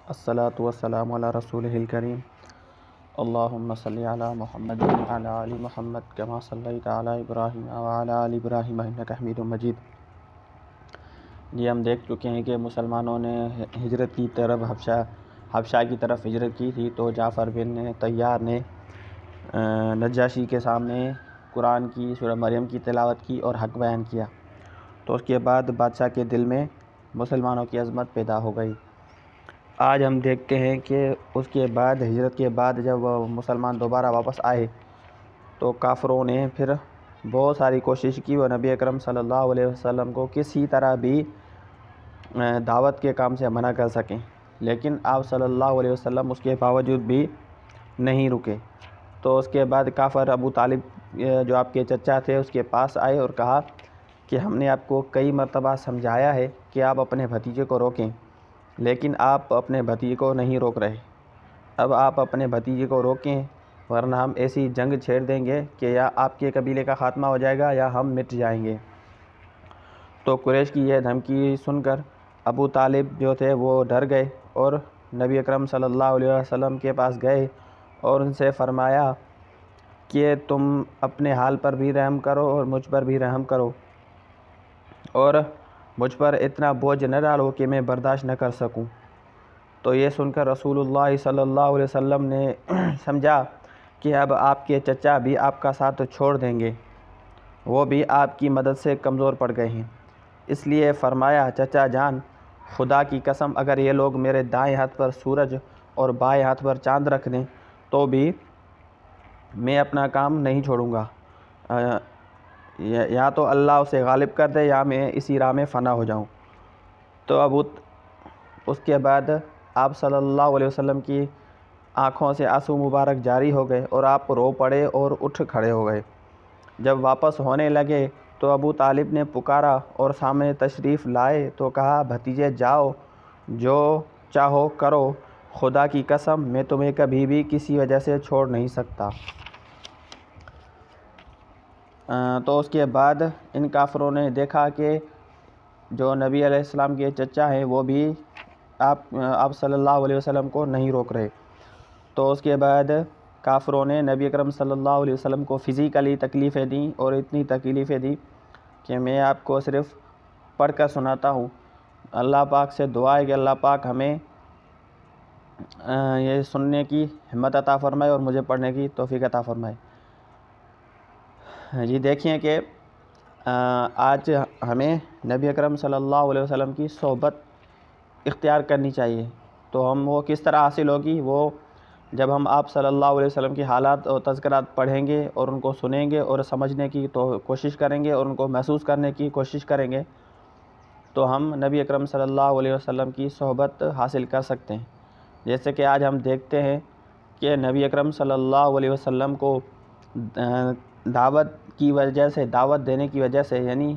الصلاۃ والسلام علی رسولہ الکریم اللہم صلی علی محمد وعلی آل محمد کما صلیت علی ابراہیم وعلی آل ابراہیم انک حمید مجید۔ جی ہم دیکھ چکے ہیں کہ مسلمانوں نے ہجرت کی طرف حبشہ کی طرف ہجرت کی تھی، تو جعفر بن طیار نے نجاشی کے سامنے قرآن کی سورہ مریم کی تلاوت کی اور حق بیان کیا، تو اس کے بعد بادشاہ کے دل میں مسلمانوں کی عظمت پیدا ہو گئی۔ آج ہم دیکھتے ہیں کہ اس کے بعد ہجرت کے بعد جب مسلمان دوبارہ واپس آئے تو کافروں نے پھر بہت ساری کوشش کی وہ نبی اکرم صلی اللہ علیہ وسلم کو کسی طرح بھی دعوت کے کام سے منع کر سکیں، لیکن آپ صلی اللہ علیہ وسلم اس کے باوجود بھی نہیں رکے۔ تو اس کے بعد کافر ابو طالب جو آپ کے چچا تھے اس کے پاس آئے اور کہا کہ ہم نے آپ کو کئی مرتبہ سمجھایا ہے کہ آپ اپنے بھتیجے کو روکیں، لیکن آپ اپنے بھتیجے کو نہیں روک رہے۔ اب آپ اپنے بھتیجے کو روکیں ورنہ ہم ایسی جنگ چھیڑ دیں گے کہ یا آپ کے قبیلے کا خاتمہ ہو جائے گا یا ہم مٹ جائیں گے۔ تو قریش کی یہ دھمکی سن کر ابو طالب جو تھے وہ ڈر گئے اور نبی اکرم صلی اللہ علیہ وسلم کے پاس گئے اور ان سے فرمایا کہ تم اپنے حال پر بھی رحم کرو اور مجھ پر بھی رحم کرو، اور مجھ پر اتنا بوجھ نہ ڈالو کہ میں برداشت نہ کر سکوں۔ تو یہ سن کر رسول اللہ صلی اللہ علیہ وسلم نے سمجھا کہ اب آپ کے چچا بھی آپ کا ساتھ چھوڑ دیں گے، وہ بھی آپ کی مدد سے کمزور پڑ گئے ہیں، اس لیے فرمایا چچا جان، خدا کی قسم اگر یہ لوگ میرے دائیں ہاتھ پر سورج اور بائیں ہاتھ پر چاند رکھ دیں تو بھی میں اپنا کام نہیں چھوڑوں گا، یا تو اللہ اسے غالب کر دے یا میں اسی راہ میں فنا ہو جاؤں۔ تو اس کے بعد آپ صلی اللہ علیہ وسلم کی آنکھوں سے آنسو مبارک جاری ہو گئے اور آپ رو پڑے اور اٹھ کھڑے ہو گئے۔ جب واپس ہونے لگے تو ابو طالب نے پکارا اور سامنے تشریف لائے تو کہا بھتیجے جاؤ، جو چاہو کرو، خدا کی قسم میں تمہیں کبھی بھی کسی وجہ سے چھوڑ نہیں سکتا۔ تو اس کے بعد ان کافروں نے دیکھا کہ جو نبی علیہ السلام کے چچا ہیں وہ بھی آپ صلی اللہ علیہ وسلم کو نہیں روک رہے، تو اس کے بعد کافروں نے نبی اکرم صلی اللہ علیہ وسلم کو فزیکلی تکلیفیں دیں اور اتنی تکلیفیں دیں کہ میں آپ کو صرف پڑھ کر سناتا ہوں۔ اللہ پاک سے دعا ہے کہ اللہ پاک ہمیں یہ سننے کی ہمت عطا فرمائے اور مجھے پڑھنے کی توفیق عطا فرمائے۔ جی دیکھیں کہ آج ہمیں نبی اکرم صلی اللہ علیہ وسلم کی صحبت اختیار کرنی چاہیے، تو ہم وہ کس طرح حاصل ہوگی؟ وہ جب ہم آپ صلی اللہ علیہ وسلم کی حالات اور تذکرات پڑھیں گے اور ان کو سنیں گے اور سمجھنے کی کوشش کریں گے اور ان کو محسوس کرنے کی کوشش کریں گے تو ہم نبی اکرم صلی اللہ علیہ وسلم کی صحبت حاصل کر سکتے ہیں۔ جیسے کہ آج ہم دیکھتے ہیں کہ نبی اکرم صلی اللہ علیہ وسلم کو دعوت دینے کی وجہ سے یعنی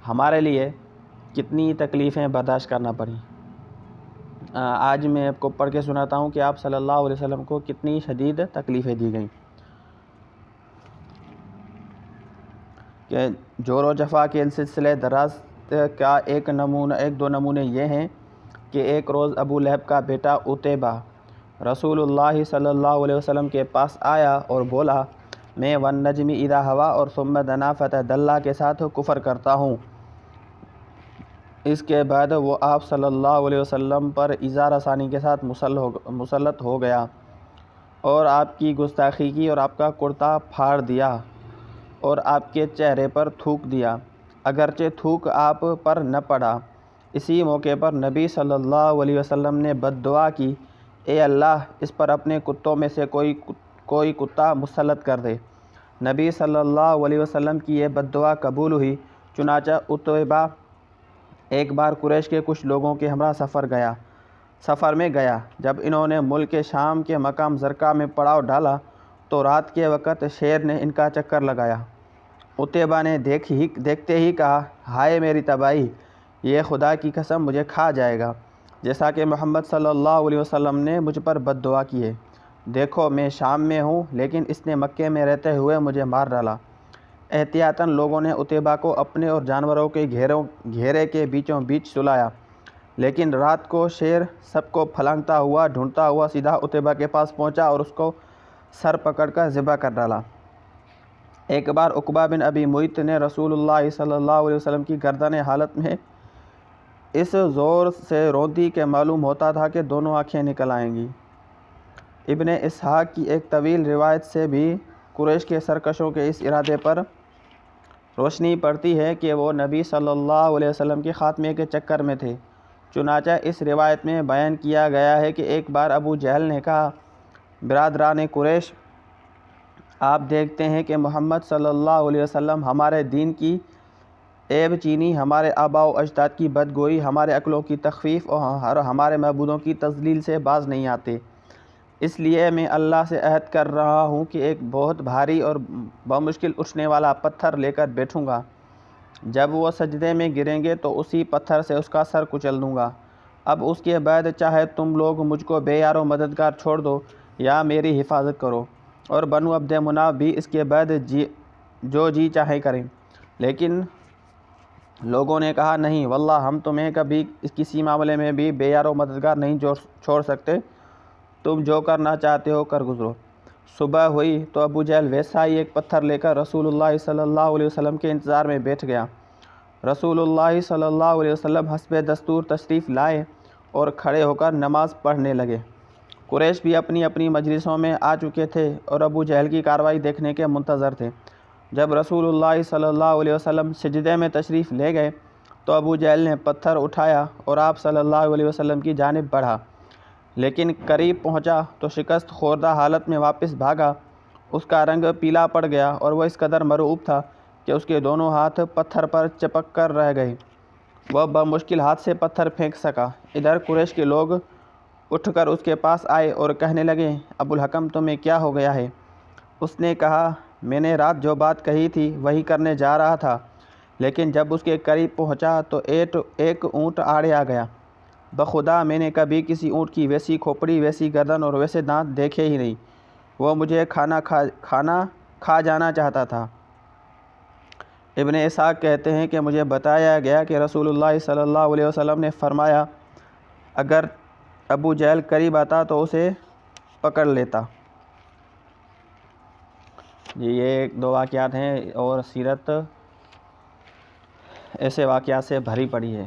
ہمارے لیے کتنی تکلیفیں برداشت کرنا پڑیں۔ آج میں آپ کو پڑھ کے سناتا ہوں کہ آپ صلی اللہ علیہ وسلم کو کتنی شدید تکلیفیں دی گئیں۔ کہ جور و جفا کے سلسلے دراز کا ایک دو نمونے یہ ہیں کہ ایک روز ابو لہب کا بیٹا عتیبہ رسول اللہ صلی اللہ علیہ وسلم کے پاس آیا اور بولا میں والنجم اذا ہوا اور ثم دنا فتدلی کے ساتھ کفر کرتا ہوں۔ اس کے بعد وہ آپ صلی اللہ علیہ وسلم پر ایذا رسانی کے ساتھ مسلط ہو گیا اور آپ کی گستاخی کی اور آپ کا کرتا پھاڑ دیا اور آپ کے چہرے پر تھوک دیا، اگرچہ تھوک آپ پر نہ پڑا۔ اسی موقع پر نبی صلی اللہ علیہ وسلم نے بد دعا کی، اے اللہ اس پر اپنے کتوں میں سے کوئی کتا مسلط کر دے۔ نبی صلی اللہ علیہ وسلم کی یہ بد دعا قبول ہوئی، چنانچہ عتیبہ ایک بار قریش کے کچھ لوگوں کے ہمراہ سفر میں گیا۔ جب انہوں نے ملک شام کے مقام زرقہ میں پڑاؤ ڈالا تو رات کے وقت شیر نے ان کا چکر لگایا۔ عتیبہ نے دیکھتے ہی کہا، ہائے میری تباہی، یہ خدا کی قسم مجھے کھا جائے گا، جیسا کہ محمد صلی اللہ علیہ وسلم نے مجھ پر بد دعا کی ہے۔ دیکھو میں شام میں ہوں لیکن اس نے مکے میں رہتے ہوئے مجھے مار ڈالا۔ احتیاطاً لوگوں نے عتیبہ کو اپنے اور جانوروں کے گھیرے کے بیچوں بیچ سلایا، لیکن رات کو شیر سب کو پھلانگتا ہوا ڈھونڈتا ہوا سیدھا عتبہ کے پاس پہنچا اور اس کو سر پکڑ کر ذبح کر ڈالا۔ ایک بار عقبہ بن ابی معیط نے رسول اللہ صلی اللہ علیہ وسلم کی گردن حالت میں اس زور سے روندی کہ معلوم ہوتا تھا کہ دونوں آنکھیں نکل آئیں گی۔ ابن اسحاق کی ایک طویل روایت سے بھی قریش کے سرکشوں کے اس ارادے پر روشنی پڑتی ہے کہ وہ نبی صلی اللہ علیہ وسلم کے خاتمے کے چکر میں تھے۔ چنانچہ اس روایت میں بیان کیا گیا ہے کہ ایک بار ابو جہل نے کہا، برادران قریش، آپ دیکھتے ہیں کہ محمد صلی اللہ علیہ وسلم ہمارے دین کی عیب چینی، ہمارے آباء و اجداد کی بدگوئی، ہمارے عقلوں کی تخفیف اور ہمارے معبودوں کی تضلیل سے باز نہیں آتے۔ اس لیے میں اللہ سے عہد کر رہا ہوں کہ ایک بہت بھاری اور بمشکل اٹھنے والا پتھر لے کر بیٹھوں گا۔ جب وہ سجدے میں گریں گے تو اسی پتھر سے اس کا سر کچل دوں گا۔ اب اس کے بعد چاہے تم لوگ مجھ کو بے یار و مددگار چھوڑ دو یا میری حفاظت کرو، اور بنو عبد مناف بھی اس کے بعد جو جی چاہے کریں۔ لیکن لوگوں نے کہا، نہیں واللہ، ہم تمہیں کبھی کسی معاملے میں بھی بے یار و مددگار نہیں چھوڑ سکتے، تم جو کرنا چاہتے ہو کر گزرو۔ صبح ہوئی تو ابو جہل ویسا ہی ایک پتھر لے کر رسول اللہ صلی اللہ علیہ وسلم کے انتظار میں بیٹھ گیا۔ رسول اللہ صلی اللہ علیہ وسلم حسب دستور تشریف لائے اور کھڑے ہو کر نماز پڑھنے لگے۔ قریش بھی اپنی اپنی مجلسوں میں آ چکے تھے اور ابو جہل کی کارروائی دیکھنے کے منتظر تھے۔ جب رسول اللہ صلی اللہ علیہ وسلم سجدے میں تشریف لے گئے تو ابو جہل نے پتھر اٹھایا اور آپ صلی اللہ علیہ وسلم کی جانب بڑھا، لیکن قریب پہنچا تو شکست خوردہ حالت میں واپس بھاگا۔ اس کا رنگ پیلا پڑ گیا اور وہ اس قدر مرعوب تھا کہ اس کے دونوں ہاتھ پتھر پر چپک کر رہ گئے۔ وہ بمشکل ہاتھ سے پتھر پھینک سکا۔ ادھر قریش کے لوگ اٹھ کر اس کے پاس آئے اور کہنے لگے، ابو الحکم، تمہیں کیا ہو گیا ہے؟ اس نے کہا، میں نے رات جو بات کہی تھی وہی کرنے جا رہا تھا، لیکن جب اس کے قریب پہنچا تو ایک اونٹ آڑے آ گیا۔ بخدا میں نے کبھی کسی اونٹ کی ویسی کھوپڑی، ویسی گردن اور ویسے دانت دیکھے ہی نہیں۔ وہ مجھے کھا جانا چاہتا تھا۔ ابن اسحاق کہتے ہیں کہ مجھے بتایا گیا کہ رسول اللہ صلی اللہ علیہ وسلم نے فرمایا، اگر ابو جہل قریب آتا تو اسے پکڑ لیتا۔ یہ دو واقعات ہیں اور سیرت ایسے واقعات سے بھری پڑی ہے۔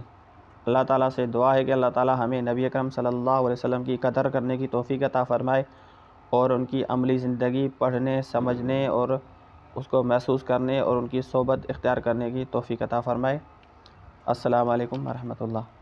اللہ تعالیٰ سے دعا ہے کہ اللہ تعالیٰ ہمیں نبی اکرم صلی اللہ علیہ وسلم کی قدر کرنے کی توفیق عطا فرمائے اور ان کی عملی زندگی پڑھنے، سمجھنے اور اس کو محسوس کرنے اور ان کی صحبت اختیار کرنے کی توفیق عطا فرمائے۔ السلام علیکم ورحمۃ اللہ۔